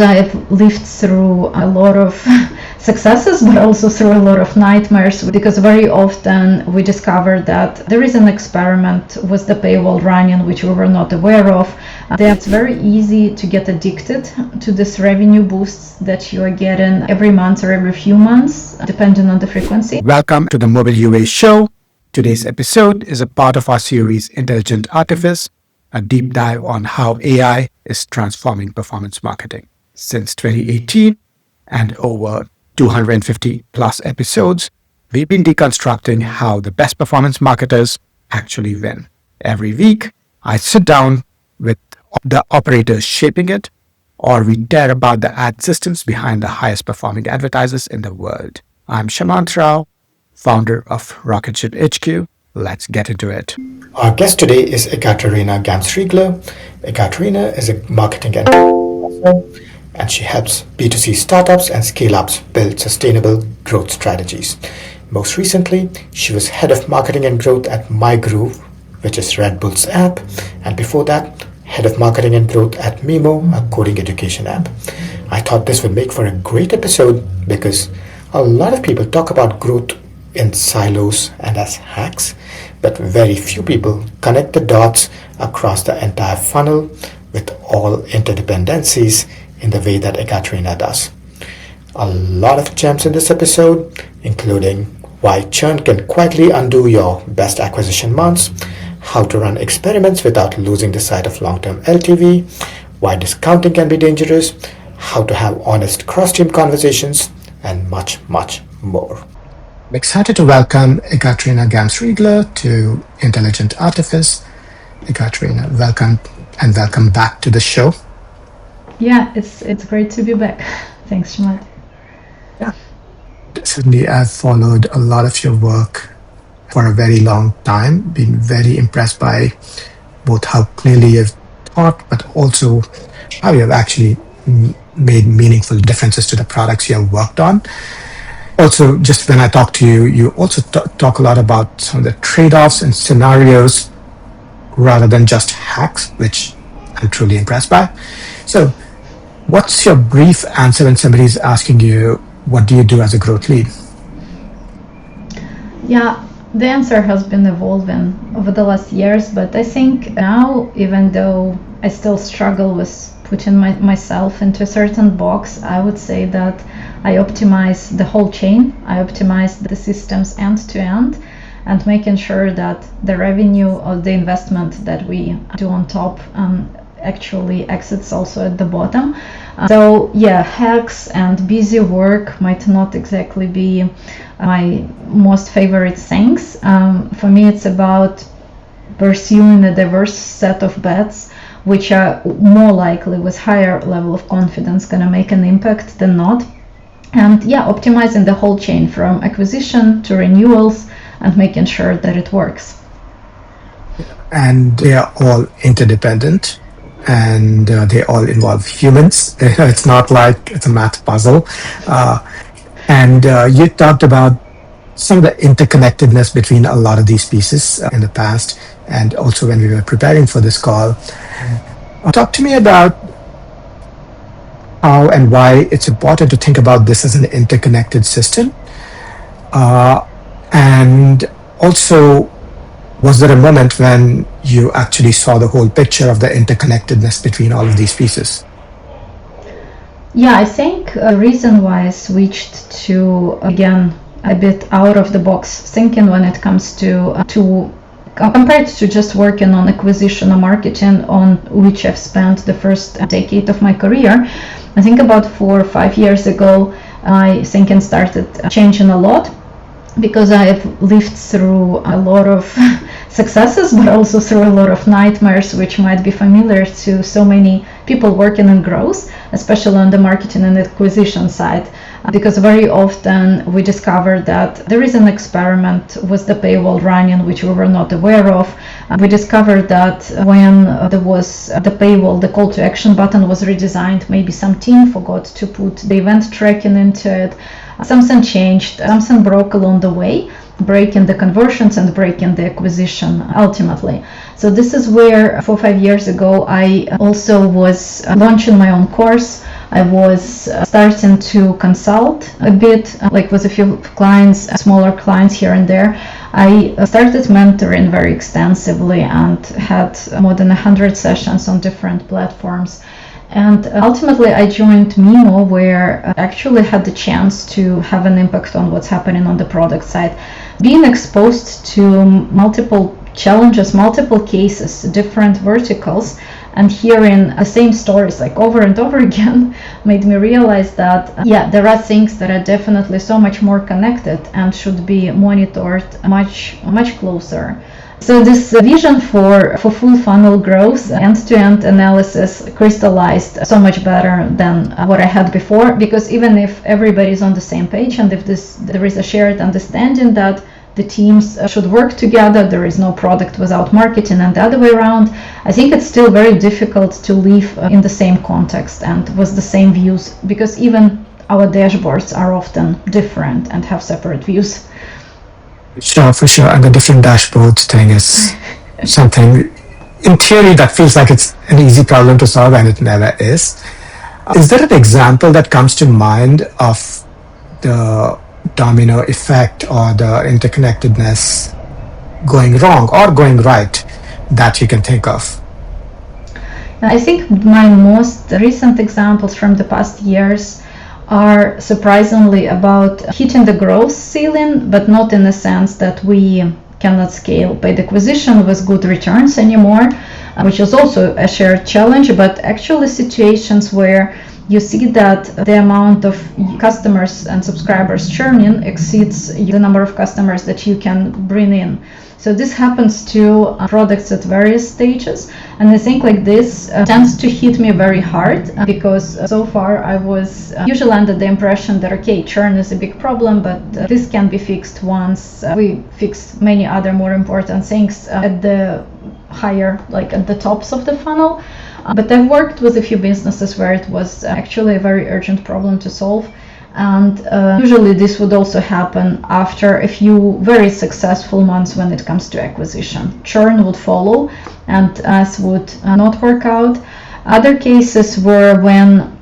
I've lived through a lot of successes, but also through a lot of nightmares, because very often we discover that there is an experiment with the paywall running which we were not aware of. That it's very easy to get addicted to this revenue boosts that you are getting every month or every few months, depending on the frequency. Welcome to the Mobile UA Show. Today's episode is a part of our series Intelligent Artifice, a deep dive on how AI is transforming performance marketing. Since 2018 and over 250 plus episodes, we've been deconstructing how the best performance marketers actually win. Every week, I sit down with the operators shaping it, or we tear about the ad systems behind the highest performing advertisers in the world. I'm Shamant Rao, founder of Rocket Ship HQ. Let's get into it. Our guest today is Ekaterina Gamsriegler. Ekaterina is a marketing and she helps B2C startups and scale-ups build sustainable growth strategies. Most recently, she was head of marketing and growth at MyGroove, which is Red Bull's app, and before that, head of marketing and growth at Mimo, a coding education app. I thought this would make for a great episode because a lot of people talk about growth in silos and as hacks, but very few people connect the dots across the entire funnel with all interdependencies in the way that Ekaterina does. A lot of gems in this episode, including why churn can quietly undo your best acquisition months, how to run experiments without losing the sight of long-term LTV, why discounting can be dangerous, how to have honest cross-team conversations, and much, much more. I'm excited to welcome Ekaterina Gamsriegler to Intelligent Artifice. Ekaterina, welcome and welcome back to the show. Yeah, it's great to be back. Thanks, Shamant. Yeah, certainly I've followed a lot of your work for a very long time, been very impressed by both how clearly you've taught, but also how you have actually made meaningful differences to the products you have worked on. Also, just when I talk to you, you also talk a lot about some of the trade-offs and scenarios rather than just hacks, which I'm truly impressed by. So, what's your brief answer when somebody's asking you, what do you do as a growth lead? Yeah, the answer has been evolving over the last years, but I think now, even though I still struggle with putting myself into a certain box, I would say that I optimize the whole chain. I optimize the systems end to end and making sure that the revenue or the investment that we do on top actually exits also at the bottom. So yeah, hacks and busy work might not exactly be my most favorite things. For me, it's about pursuing a diverse set of bets which are more likely with higher level of confidence going to make an impact than not. And yeah, optimizing the whole chain from acquisition to renewals and making sure that it works. And they are all interdependent and they all involve humans. It's not like it's a math puzzle. And you talked about some of the interconnectedness between a lot of these pieces in the past, and also when we were preparing for this call. Talk to me about how and why it's important to think about this as an interconnected system. And also, was there a moment when you actually saw the whole picture of the interconnectedness between all of these pieces? Yeah, I think the reason why I switched to, again, a bit out of the box thinking when it comes to compared to just working on acquisition or marketing, on which I've spent the first decade of my career. I think about 4 or 5 years ago, I thinking started changing a lot because I've lived through a lot of successes, but also through a lot of nightmares, which might be familiar to so many people working in growth, especially on the marketing and acquisition side. Because very often we discover that there is an experiment with the paywall running which we were not aware of. We discovered that when there was the paywall, the call to action button was redesigned, maybe some team forgot to put the event tracking into it. Something changed, something broke along the way, breaking the conversions and breaking the acquisition ultimately. So this is where 4 or 5 years ago I also was launching my own course I was starting to consult a bit, like with a few clients, smaller clients here and there. I started mentoring very extensively and had more than 100 sessions on different platforms. And ultimately I joined Mimo, where I actually had the chance to have an impact on what's happening on the product side. Being exposed to multiple challenges, multiple cases, different verticals, and hearing the same stories like over and over again made me realize that there are things that are definitely so much more connected and should be monitored much closer. So this vision for full funnel growth, end-to-end analysis crystallized so much better than what I had before, because even if everybody's on the same page and if there is a shared understanding that the teams should work together, there is no product without marketing and the other way around, I think it's still very difficult to live in the same context and with the same views, because even our dashboards are often different and have separate views. Sure, for sure. And the different dashboards thing is something, in theory, that feels like it's an easy problem to solve, and it never is. Is there an example that comes to mind of the domino effect or the interconnectedness going wrong or going right that you can think of? I think my most recent examples from the past years are surprisingly about hitting the growth ceiling, but not in the sense that we cannot scale paid acquisition with good returns anymore, which is also a shared challenge, but actually situations where you see that the amount of customers and subscribers churning exceeds the number of customers that you can bring in. So this happens to products at various stages, and I think like this tends to hit me very hard, because so far I was usually under the impression that okay, churn is a big problem, but this can be fixed once we fix many other more important things at the higher, like at the tops of the funnel. But I've worked with a few businesses where it was actually a very urgent problem to solve. And usually this would also happen after a few very successful months when it comes to acquisition. Churn would follow and us would not work out. Other cases were when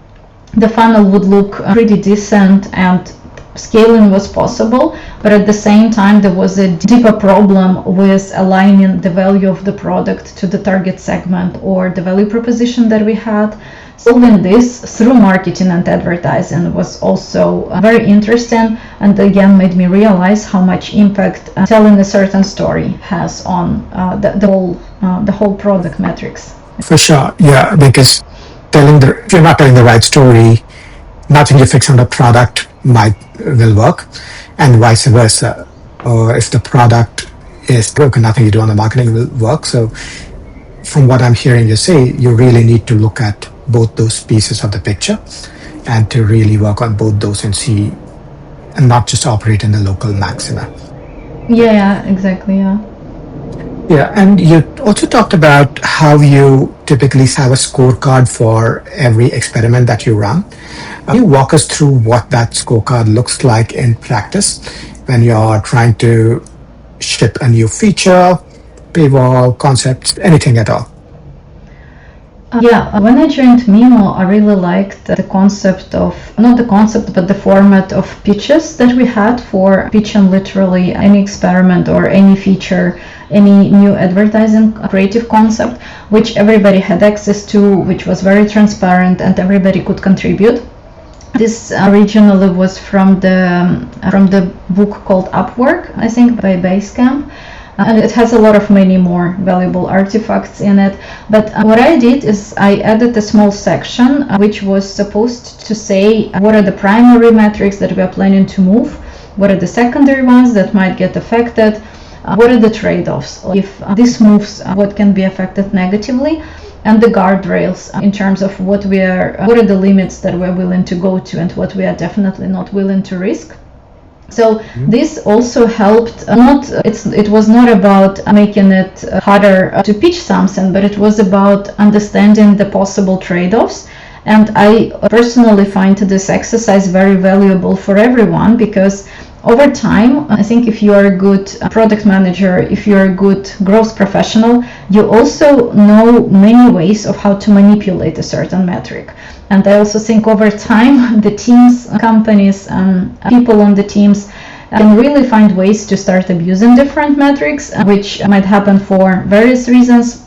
the funnel would look pretty decent and scaling was possible, but at the same time there was a deeper problem with aligning the value of the product to the target segment or the value proposition that we had. Solving this through marketing and advertising was also very interesting, and again made me realize how much impact telling a certain story has on the whole product metrics. For sure, yeah, because if you're not telling the right story, nothing you fix on the product will work, and vice versa. Or if the product is broken, nothing you do on the marketing will work. So from what I'm hearing you say, you really need to look at both those pieces of the picture and to really work on both those and not just operate in the local maxima. Yeah, exactly, yeah. Yeah, and you also talked about how you typically have a scorecard for every experiment that you run. Can you walk us through what that scorecard looks like in practice when you're trying to ship a new feature, paywall, concepts, anything at all? When I joined Mimo, I really liked the concept of, not the concept, but the format of pitches that we had for pitching literally any experiment or any feature, any new advertising creative concept, which everybody had access to, which was very transparent and everybody could contribute. This originally was from the book called Upwork, I think, by Basecamp. And it has a lot of many more valuable artifacts in it. But what I did is I added a small section which was supposed to say what are the primary metrics that we are planning to move, what are the secondary ones that might get affected, what are the trade-offs if this moves, what can be affected negatively, and the guardrails in terms of what are the limits that we're willing to go to and what we are definitely not willing to risk. So this also helped. It was not about making it harder to pitch something, but it was about understanding the possible trade-offs. And I personally find this exercise very valuable for everyone, because over time, I think if you are a good product manager, if you're a good growth professional, you also know many ways of how to manipulate a certain metric. And I also think over time, the teams, companies, people on the teams can really find ways to start abusing different metrics, which might happen for various reasons.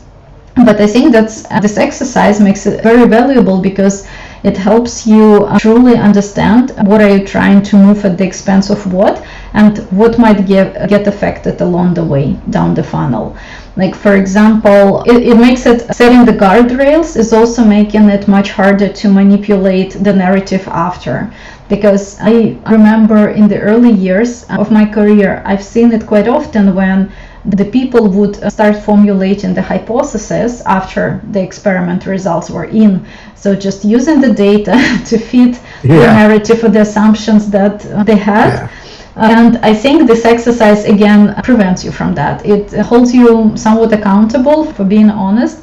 But I think that this exercise makes it very valuable because it helps you truly understand what are you trying to move at the expense of what, and what might get affected along the way down the funnel. Like, for example, it makes it, setting the guardrails is also making it much harder to manipulate the narrative after. Because I remember in the early years of my career, I've seen it quite often when the people would start formulating the hypothesis after the experiment results were in. So just using the data to fit the narrative or the assumptions that they had. Yeah. And I think this exercise, again, prevents you from that. It holds you somewhat accountable for being honest.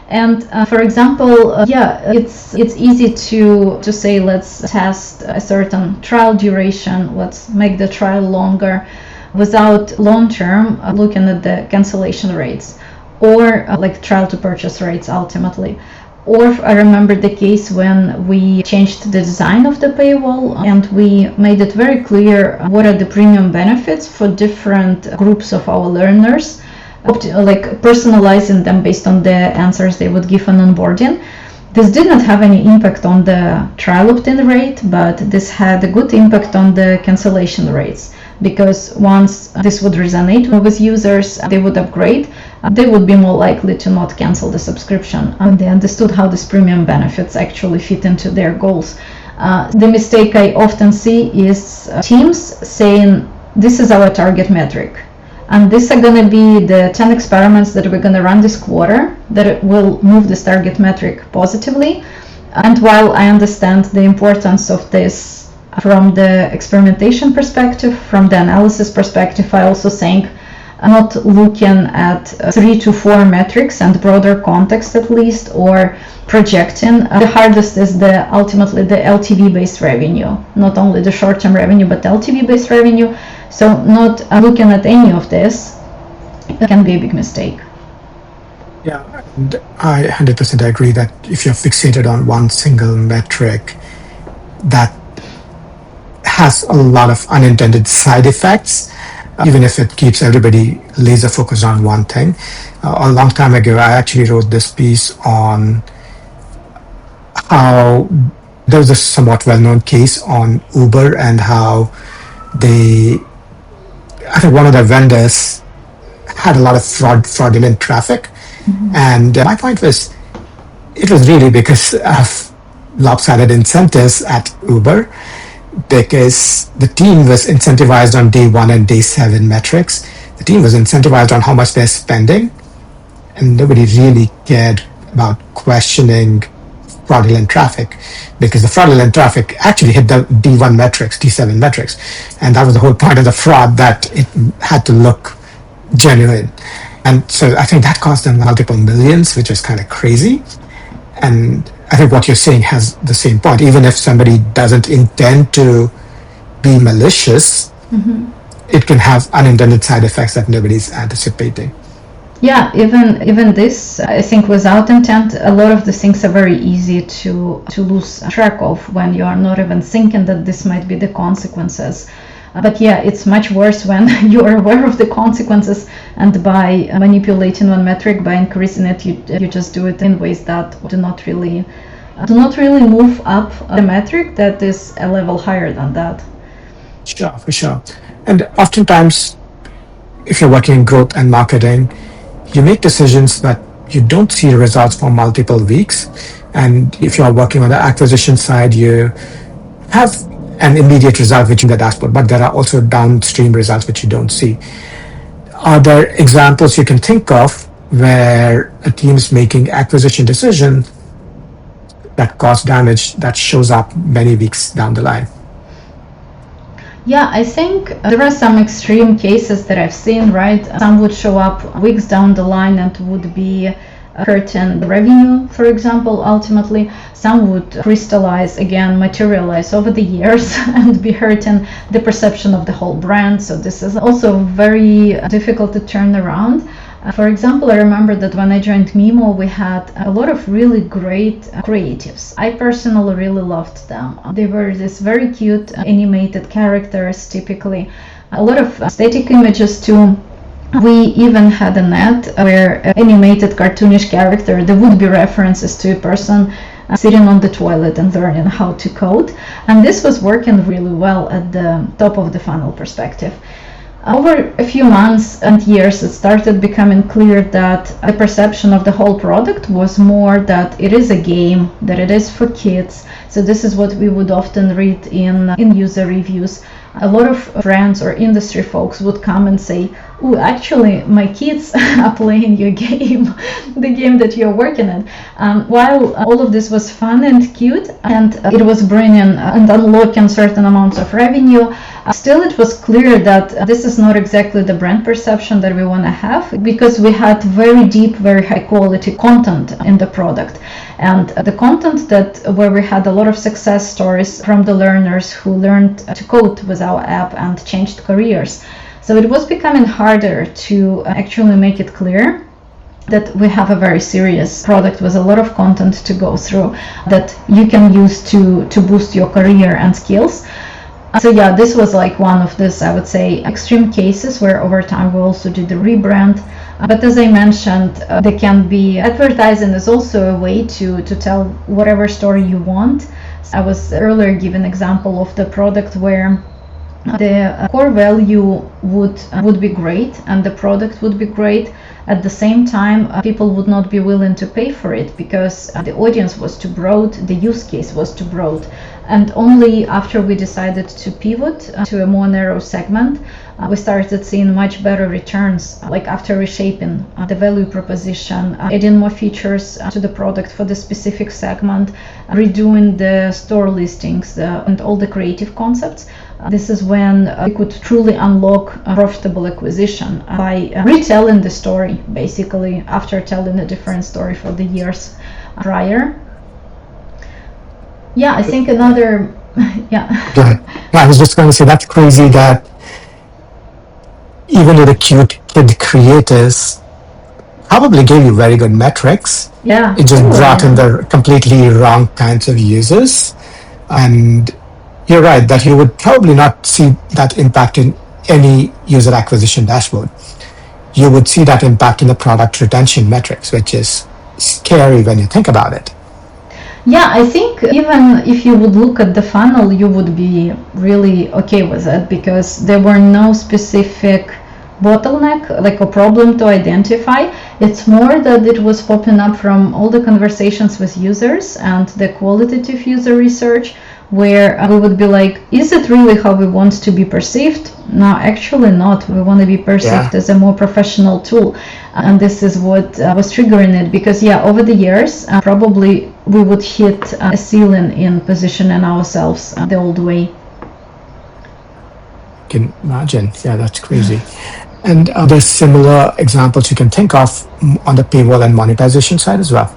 And for example, it's easy to say, let's test a certain trial duration, let's make the trial longer, without long-term looking at the cancellation rates or like trial to purchase rates ultimately. Or I remember the case when we changed the design of the paywall and we made it very clear what are the premium benefits for different groups of our learners, like personalizing them based on the answers they would give on onboarding. This did not have any impact on the trial opt-in rate, but this had a good impact on the cancellation rates, because once this would resonate with users, they would upgrade, they would be more likely to not cancel the subscription, and they understood how these premium benefits actually fit into their goals. The mistake I often see is teams saying, this is our target metric, and these are going to be the 10 experiments that we're going to run this quarter that will move this target metric positively. And while I understand the importance of this from the experimentation perspective, from the analysis perspective, I also think not looking at 3 to 4 metrics and broader context at least, or projecting. The hardest is ultimately the LTV-based revenue, not only the short-term revenue, but LTV-based revenue. So not looking at any of this can be a big mistake. Yeah, and I 100% agree that if you're fixated on one single metric, that has a lot of unintended side effects, even if it keeps everybody laser focused on one thing. A long time ago, I actually wrote this piece on how there was a somewhat well-known case on Uber and how I think one of the vendors had a lot of fraudulent traffic. Mm-hmm. And my point was, it was really because of lopsided incentives at Uber, because the team was incentivized on day 1 and day 7 metrics. The team was incentivized on how much they're spending, and nobody really cared about questioning fraudulent traffic, because the fraudulent traffic actually hit the D1 metrics, D7 metrics, and that was the whole point of the fraud, that it had to look genuine. And so I think that cost them multiple millions, which is kind of crazy. And I think what you're saying has the same point. Even if somebody doesn't intend to be malicious, mm-hmm. it can have unintended side effects that nobody's anticipating. Yeah, even this, I think without intent, a lot of the things are very easy to lose track of when you are not even thinking that this might be the consequences. But yeah, it's much worse when you are aware of the consequences, and by manipulating one metric, by increasing it, you just do it in ways that do not really move up the metric that is a level higher than that. Sure, for sure. And oftentimes, if you're working in growth and marketing, you make decisions that you don't see results for multiple weeks. And if you're working on the acquisition side, you have an immediate result which in the dashboard, but there are also downstream results which you don't see. Are there examples you can think of where a team is making acquisition decisions that cause damage that shows up many weeks down the line? Yeah, I think there are some extreme cases that I've seen, right? Some would show up weeks down the line and would be hurting the revenue, for example, ultimately. Some would crystallize, again, materialize over the years and be hurting the perception of the whole brand. So this is also very difficult to turn around. For example, I remember that when I joined Mimo, we had a lot of really great creatives. I personally really loved them. They were these very cute animated characters, typically. A lot of aesthetic images too. We even had an ad where an animated cartoonish character, there would be references to a person sitting on the toilet and learning how to code. And this was working really well at the top of the funnel perspective. Over a few months and years, it started becoming clear that the perception of the whole product was more that it is a game, that it is for kids. So this is what we would often read in user reviews. A lot of friends or industry folks would come and say, "Oh, actually, my kids are playing your game, the game that you're working at." While all of this was fun and cute, and it was bringing and unlocking certain amounts of revenue, still it was clear that this is not exactly the brand perception that we want to have, because we had very deep, very high quality content in the product. And the content where we had a lot of success stories from the learners who learned to code with our app and changed careers. So it was becoming harder to actually make it clear that we have a very serious product with a lot of content to go through that you can use to boost your career and skills. So yeah, this was like one of this, I would say, extreme cases where over time we also did the rebrand. But as I mentioned, there can be advertising is also a way to tell whatever story you want. I was earlier given example of the product where the core value would be great and the product would be great. At the same time, people would not be willing to pay for it because the audience was too broad, the use case was too broad. And only after we decided to pivot to a more narrow segment, we started seeing much better returns, like after reshaping the value proposition, adding more features to the product for the specific segment, redoing the store listings and all the creative concepts. This is when we could truly unlock profitable acquisition by retelling the story, basically, after telling a different story for the years prior. Yeah, I think another, yeah. I was just going to say that's crazy that even with the cute kid creators probably gave you very good metrics. Yeah. It just brought in the completely wrong kinds of users. And you're right that you would probably not see that impact in any user acquisition dashboard. You would see that impact in the product retention metrics, which is scary when you think about it. Yeah, I think even if you would look at the funnel, you would be really okay with it because there were no specific bottleneck, like a problem to identify. It's more that it was popping up from all the conversations with users and the qualitative user research, where we would be like, is it really how we want to be perceived? No, actually not. We want to be perceived as a more professional tool. And this is what was triggering it, because over the years, probably we would hit a ceiling in positioning ourselves the old way. Can imagine. Yeah, that's crazy. And there's similar examples you can think of on the paywall and monetization side as well.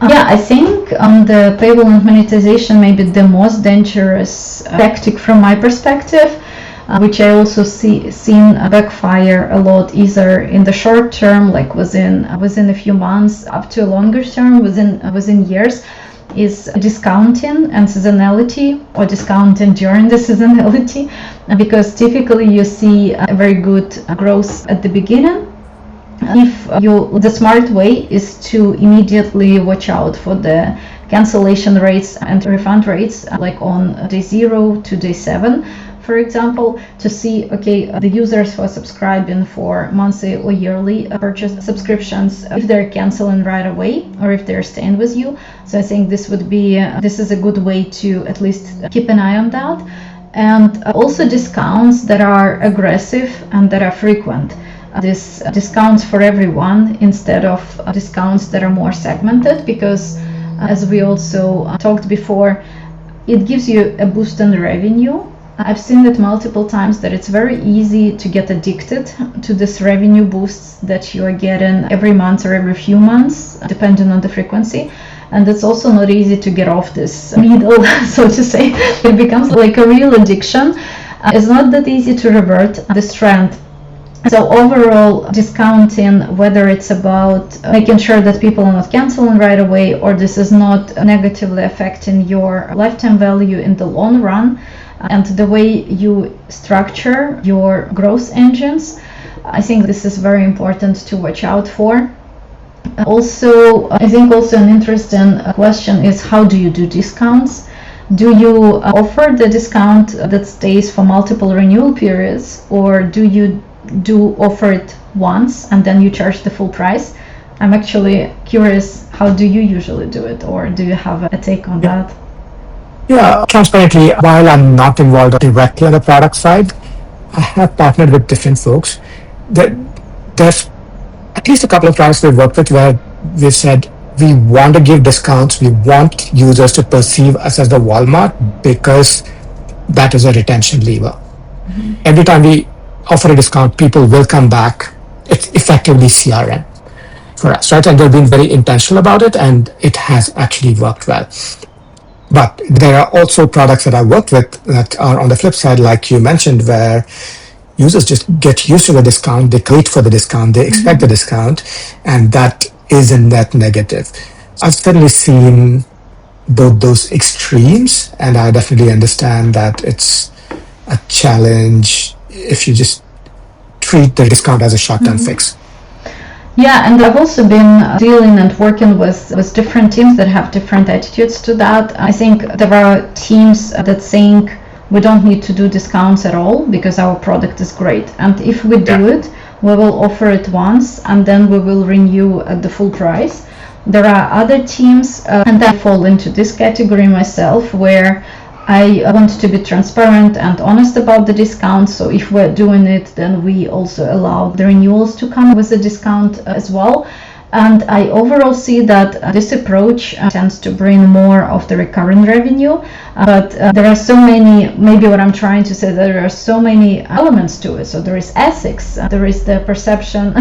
I think on the paywall and monetization, maybe the most dangerous tactic from my perspective, which I also seen backfire a lot, either in the short term, like within a few months, up to a longer term, within years, is discounting and seasonality, or discounting during the seasonality, because typically you see a very good growth at the beginning. The smart way is to immediately watch out for the cancellation rates and refund rates, like on day 0 to day 7, for example, to see, the users who are subscribing for monthly or yearly purchase subscriptions, if they're canceling right away or if they're staying with you. So I think this is a good way to at least keep an eye on that. And also discounts that are aggressive and that are frequent. This discounts for everyone instead of discounts that are more segmented, because as we also talked before, it gives you a boost in revenue, I've seen it multiple times that it's very easy to get addicted to this revenue boosts that you are getting every month or every few months, depending on the frequency. And it's also not easy to get off this needle, so to say. It becomes like a real addiction. It's not that easy to revert this trend. So overall, discounting, whether it's about making sure that people are not canceling right away, or this is not negatively affecting your lifetime value in the long run, and the way you structure your growth engines, I think this is very important to watch out for. Also, I think also an interesting question is, how do you do discounts? Do you offer the discount that stays for multiple renewal periods, or do you offer it once and then you charge the full price? I'm actually curious, how do you usually do it, or do you have a take on that? Yeah, transparently, while I'm not involved directly on the product side, I have partnered with different folks. There's at least a couple of products we've worked with where we said we want to give discounts, we want users to perceive us as the Walmart because that is a retention lever. Mm-hmm. Every time we offer a discount, people will come back. It's effectively CRM for us, right? And they've been very intentional about it, and it has actually worked well. But there are also products that I worked with that are on the flip side, like you mentioned, where users just get used to the discount, they wait for the discount, they expect the discount, and that is a net negative. I've certainly seen both those extremes, and I definitely understand that it's a challenge if you just treat the discount as a short-term fix. Yeah, and I've also been dealing and working with different teams that have different attitudes to that. I think there are teams that think we don't need to do discounts at all because our product is great. And if we do it, we will offer it once and then we will renew at the full price. There are other teams, and I fall into this category myself, where I want to be transparent and honest about the discount. So if we're doing it, then we also allow the renewals to come with a discount as well. And I overall see that this approach tends to bring more of the recurring revenue. But there are so many, maybe what I'm trying to say, there are so many elements to it. So there is ethics, there is the perception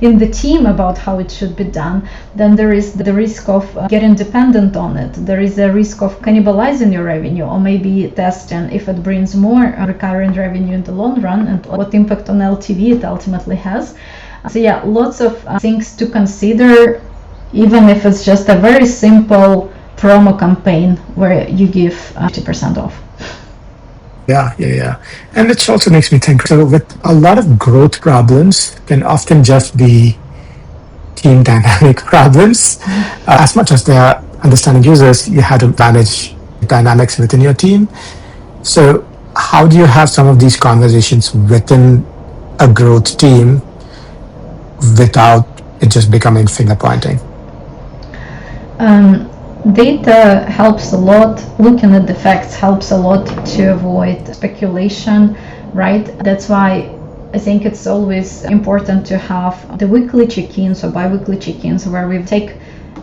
in the team about how it should be done. Then there is the risk of getting dependent on it. There is a risk of cannibalizing your revenue, or maybe testing if it brings more recurring revenue in the long run and what impact on LTV it ultimately has. So yeah, lots of things to consider, even if it's just a very simple promo campaign where you give 50% off. Yeah. And it also makes me think, so with a lot of growth problems can often just be team dynamic problems. As much as they are understanding users, you have to manage dynamics within your team. So how do you have some of these conversations within a growth team without it just becoming finger pointing? Data helps a lot. Looking at the facts helps a lot to avoid speculation, right? That's why I think it's always important to have the weekly check-ins or bi-weekly check-ins where we take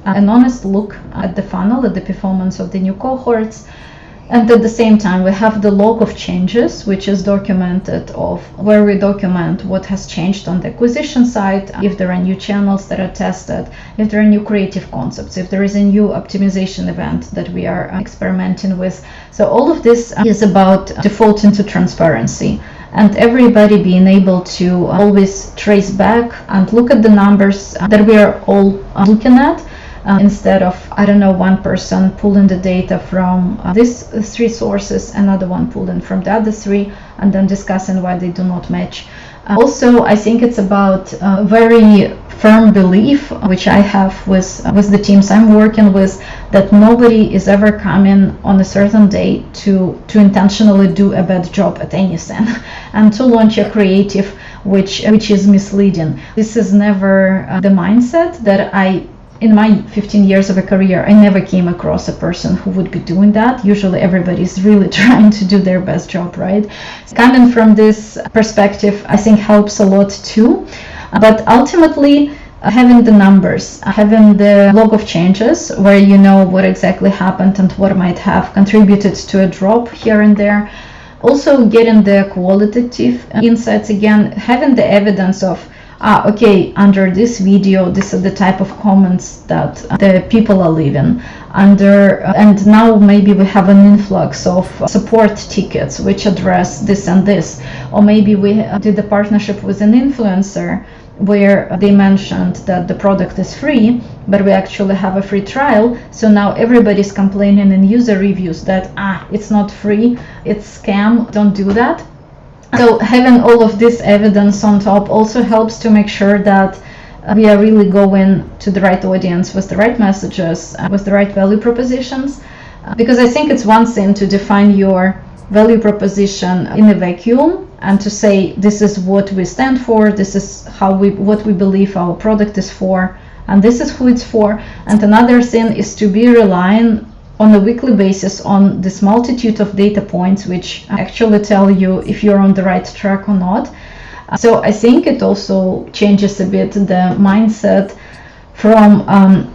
an honest look at the funnel, at the performance of the new cohorts. And at the same time, we have the log of changes, which is documented, of where we document what has changed on the acquisition side, if there are new channels that are tested, if there are new creative concepts, if there is a new optimization event that we are experimenting with. So all of this is about defaulting to transparency and everybody being able to always trace back and look at the numbers that we are all looking at. Instead of, one person pulling the data from these three sources, another one pulling from the other three, and then discussing why they do not match. Also, I think it's about very firm belief, which I have with the teams I'm working with, that nobody is ever coming on a certain day to intentionally do a bad job at anything and to launch a creative which is misleading. This is never the mindset that in my 15 years of a career, I never came across a person who would be doing that. Usually everybody's really trying to do their best job, right? Coming from this perspective, I think helps a lot too. But ultimately, having the numbers, having the log of changes where you know what exactly happened and what might have contributed to a drop here and there, Also getting the qualitative insights again, having the evidence of okay, under this video, these are the type of comments that the people are leaving under, and now maybe we have an influx of support tickets which address this and this, or maybe we did a partnership with an influencer where they mentioned that the product is free, but we actually have a free trial. So now everybody's complaining in user reviews that it's not free, it's scam, don't do that. So having all of this evidence on top also helps to make sure that we are really going to the right audience with the right messages, with the right value propositions. Because I think it's one thing to define your value proposition in a vacuum and to say this is what we stand for, this is what we believe our product is for, and this is who it's for. And another thing is to be relying on a weekly basis on this multitude of data points which actually tell you if you're on the right track or not. So I think it also changes a bit the mindset from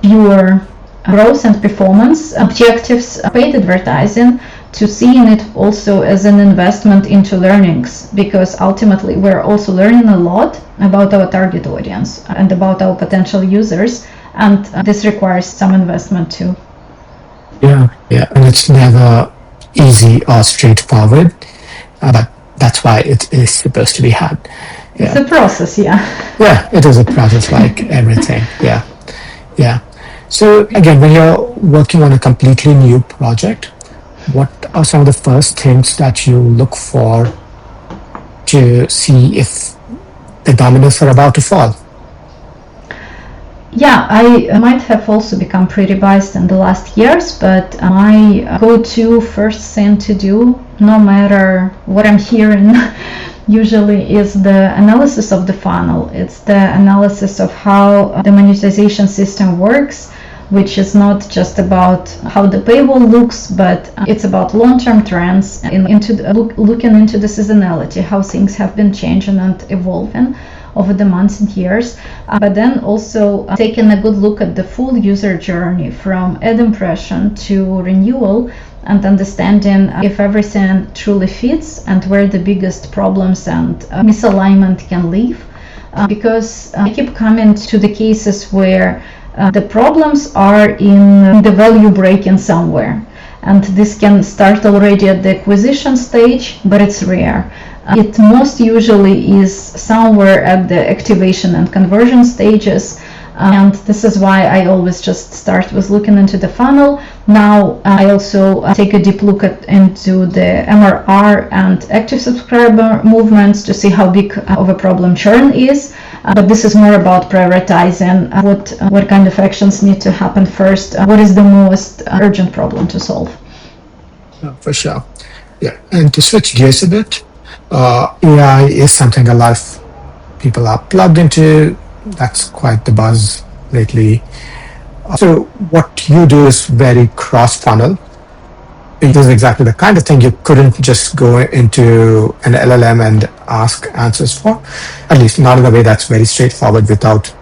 your growth and performance objectives, paid advertising, to seeing it also as an investment into learnings, because ultimately we're also learning a lot about our target audience and about our potential users, and this requires some investment too. Yeah, and it's never easy or straightforward, but that's why it is supposed to be had. It's a process, Yeah, it is a process like everything. Yeah. So again, when you're working on a completely new project, what are some of the first things that you look for to see if the dominoes are about to fall? Yeah, I might have also become pretty biased in the last years, but my go-to first thing to do, no matter what I'm hearing, usually is the analysis of the funnel. It's the analysis of how the monetization system works, which is not just about how the paywall looks, but it's about long-term trends, looking into the seasonality, how things have been changing and evolving over the months and years, but then also taking a good look at the full user journey from ad impression to renewal, and understanding if everything truly fits and where the biggest problems and misalignment can live. Because I keep coming to the cases where the problems are in the value breaking somewhere, and this can start already at the acquisition stage, but it's rare. It most usually is somewhere at the activation and conversion stages, and this is why I always just start with looking into the funnel. Now I also take a deep look into the MRR and active subscriber movements to see how big of a problem churn is, but this is more about prioritizing what kind of actions need to happen first, what is the most urgent problem to solve. For sure. Yeah, and to switch gears a bit, AI is something a lot of people are plugged into. That's quite the buzz lately. So what you do is very cross-funnel. It is exactly the kind of thing you couldn't just go into an LLM and ask answers for, at least not in a way that's very straightforward without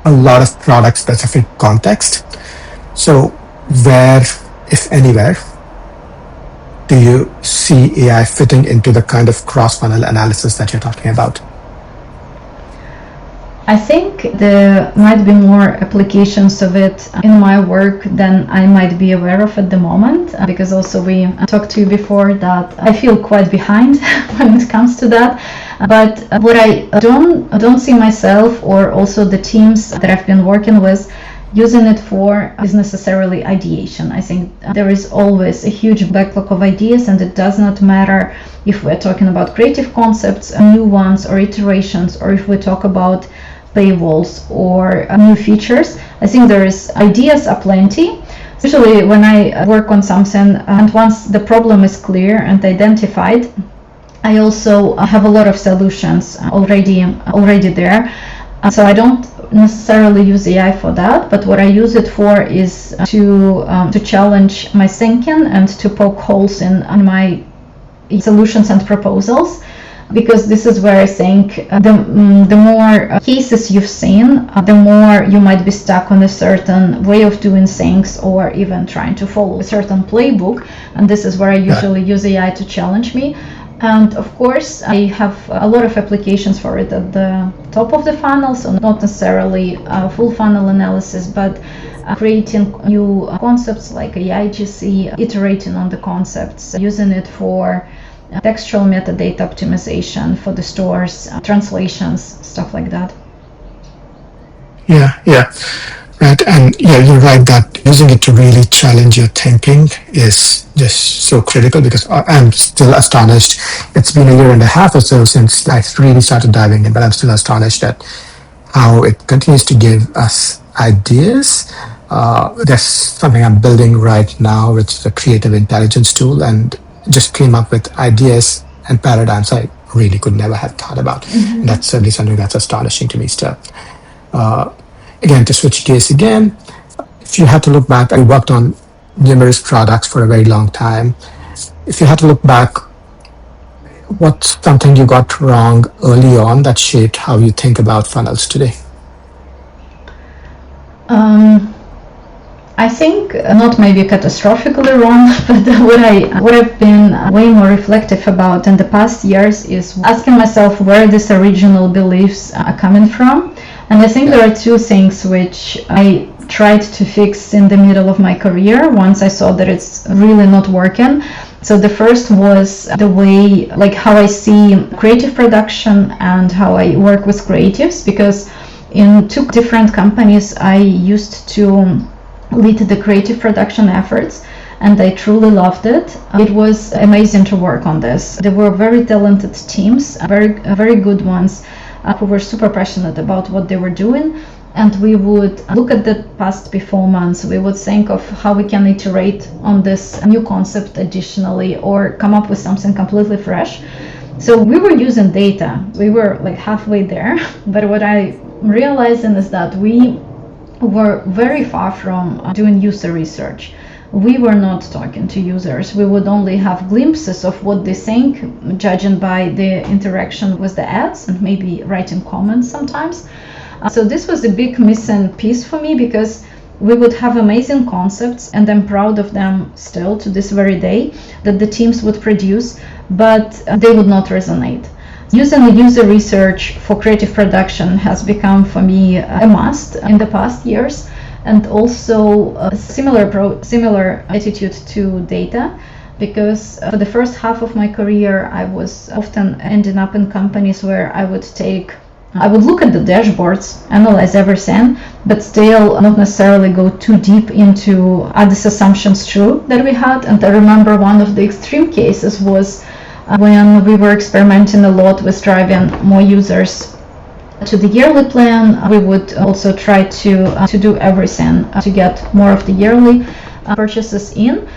a lot of product-specific context. So where, if anywhere, do you see AI fitting into the kind of cross-funnel analysis that you're talking about? I think there might be more applications of it in my work than I might be aware of at the moment, because also we talked to you before that I feel quite behind when it comes to that. But what I don't see myself or also the teams that I've been working with using it for is necessarily ideation. I think there is always a huge backlog of ideas, and it does not matter if we're talking about creative concepts, new ones or iterations, or if we talk about paywalls or new features. I think there is ideas aplenty. Usually when I work on something and once the problem is clear and identified, I also have a lot of solutions already there. So I don't necessarily use AI for that, but what I use it for is to challenge my thinking and to poke holes in my solutions and proposals. because this is where I think the more cases you've seen, the more you might be stuck on a certain way of doing things or even trying to follow a certain playbook. And this is where I usually use AI to challenge me. And of course, I have a lot of applications for it at the top of the funnel, so not necessarily full funnel analysis, but creating new concepts like AIGC, iterating on the concepts, using it for textual metadata optimization for the stores, translations, stuff like that. Yeah. Right, and yeah, you're right that using it to really challenge your thinking is just so critical, because I'm still astonished. It's been a year and a half or so since I really started diving in, but I'm still astonished at how it continues to give us ideas. There's something I'm building right now, which is a creative intelligence tool, and just came up with ideas and paradigms I really could never have thought about. And that's certainly something that's astonishing to me still. Again, to switch gears again, if you had to look back, I worked on numerous products for a very long time. If you had to look back, what's something you got wrong early on that shaped how you think about funnels today? I think not maybe catastrophically wrong, but what I've been way more reflective about in the past years is asking myself where these original beliefs are coming from. And I think there are two things which I tried to fix in the middle of my career once I saw that it's really not working. So the first was the way, like how I see creative production and how I work with creatives, because in two different companies I used to lead the creative production efforts, and I truly loved it. It was amazing to work on this. There were very talented teams, very good ones, who were super passionate about what they were doing. And we would look at the past performance, we would think of how we can iterate on this new concept additionally, or come up with something completely fresh. So we were using data, we were like halfway there, but what I realizing is that we were very far from doing user research. We were not talking to users. We would only have glimpses of what they think, judging by the interaction with the ads and maybe writing comments sometimes. So this was a big missing piece for me, because we would have amazing concepts, and I'm proud of them still to this very day, that the teams would produce, but they would not resonate. Using the user research for creative production has become for me a must in the past years, and also a similar attitude to data, because for the first half of my career I was often ending up in companies where I would look at the dashboards, analyze everything, but still not necessarily go too deep into are these assumptions true that we had. And I remember one of the extreme cases was when we were experimenting a lot with driving more users to the yearly plan. We would also try to do everything to get more of the yearly purchases in,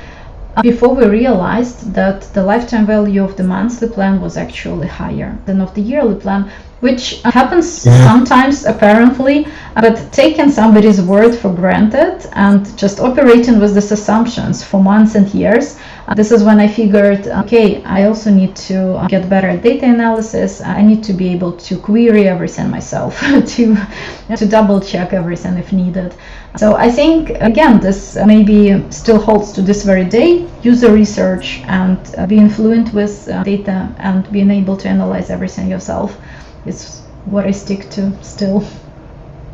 before we realized that the lifetime value of the monthly plan was actually higher than of the yearly plan, which happens sometimes apparently, but taking somebody's word for granted and just operating with these assumptions for months and years, this is when I figured, okay, I also need to get better at data analysis. I need to be able to query everything myself, to double check everything if needed. So I think, again, this maybe still holds to this very day. User research and being fluent with data and being able to analyze everything yourself is what I stick to still.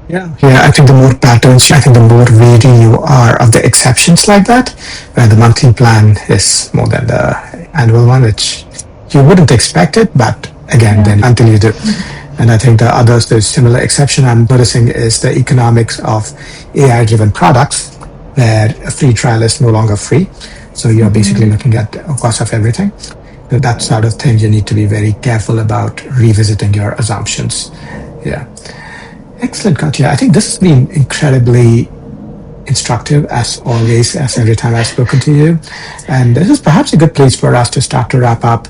Yeah, I think the more patterns, I think the more wary you are of the exceptions like that, where the monthly plan is more than the annual one, which you wouldn't expect it, but again, then until you do. And I think the similar exception I'm noticing is the economics of AI-driven products, where a free trial is no longer free. So you're basically looking at the cost of everything. So that sort of thing, you need to be very careful about revisiting your assumptions. Yeah. Excellent, Katya. I think this has been incredibly instructive, as always, as every time I've spoken to you. And this is perhaps a good place for us to start to wrap up.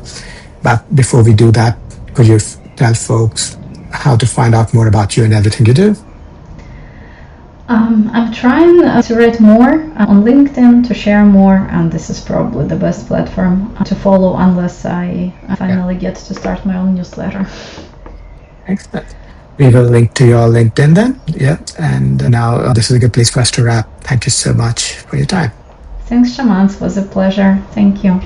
But before we do that, could you tell folks how to find out more about you and everything you do? I'm trying to write more on LinkedIn, to share more, and this is probably the best platform to follow unless I finally get to start my own newsletter. Excellent. We will link to your LinkedIn then. Yeah. And now this is a good place for us to wrap. Thank you so much for your time. Thanks, Shamans. It was a pleasure. Thank you.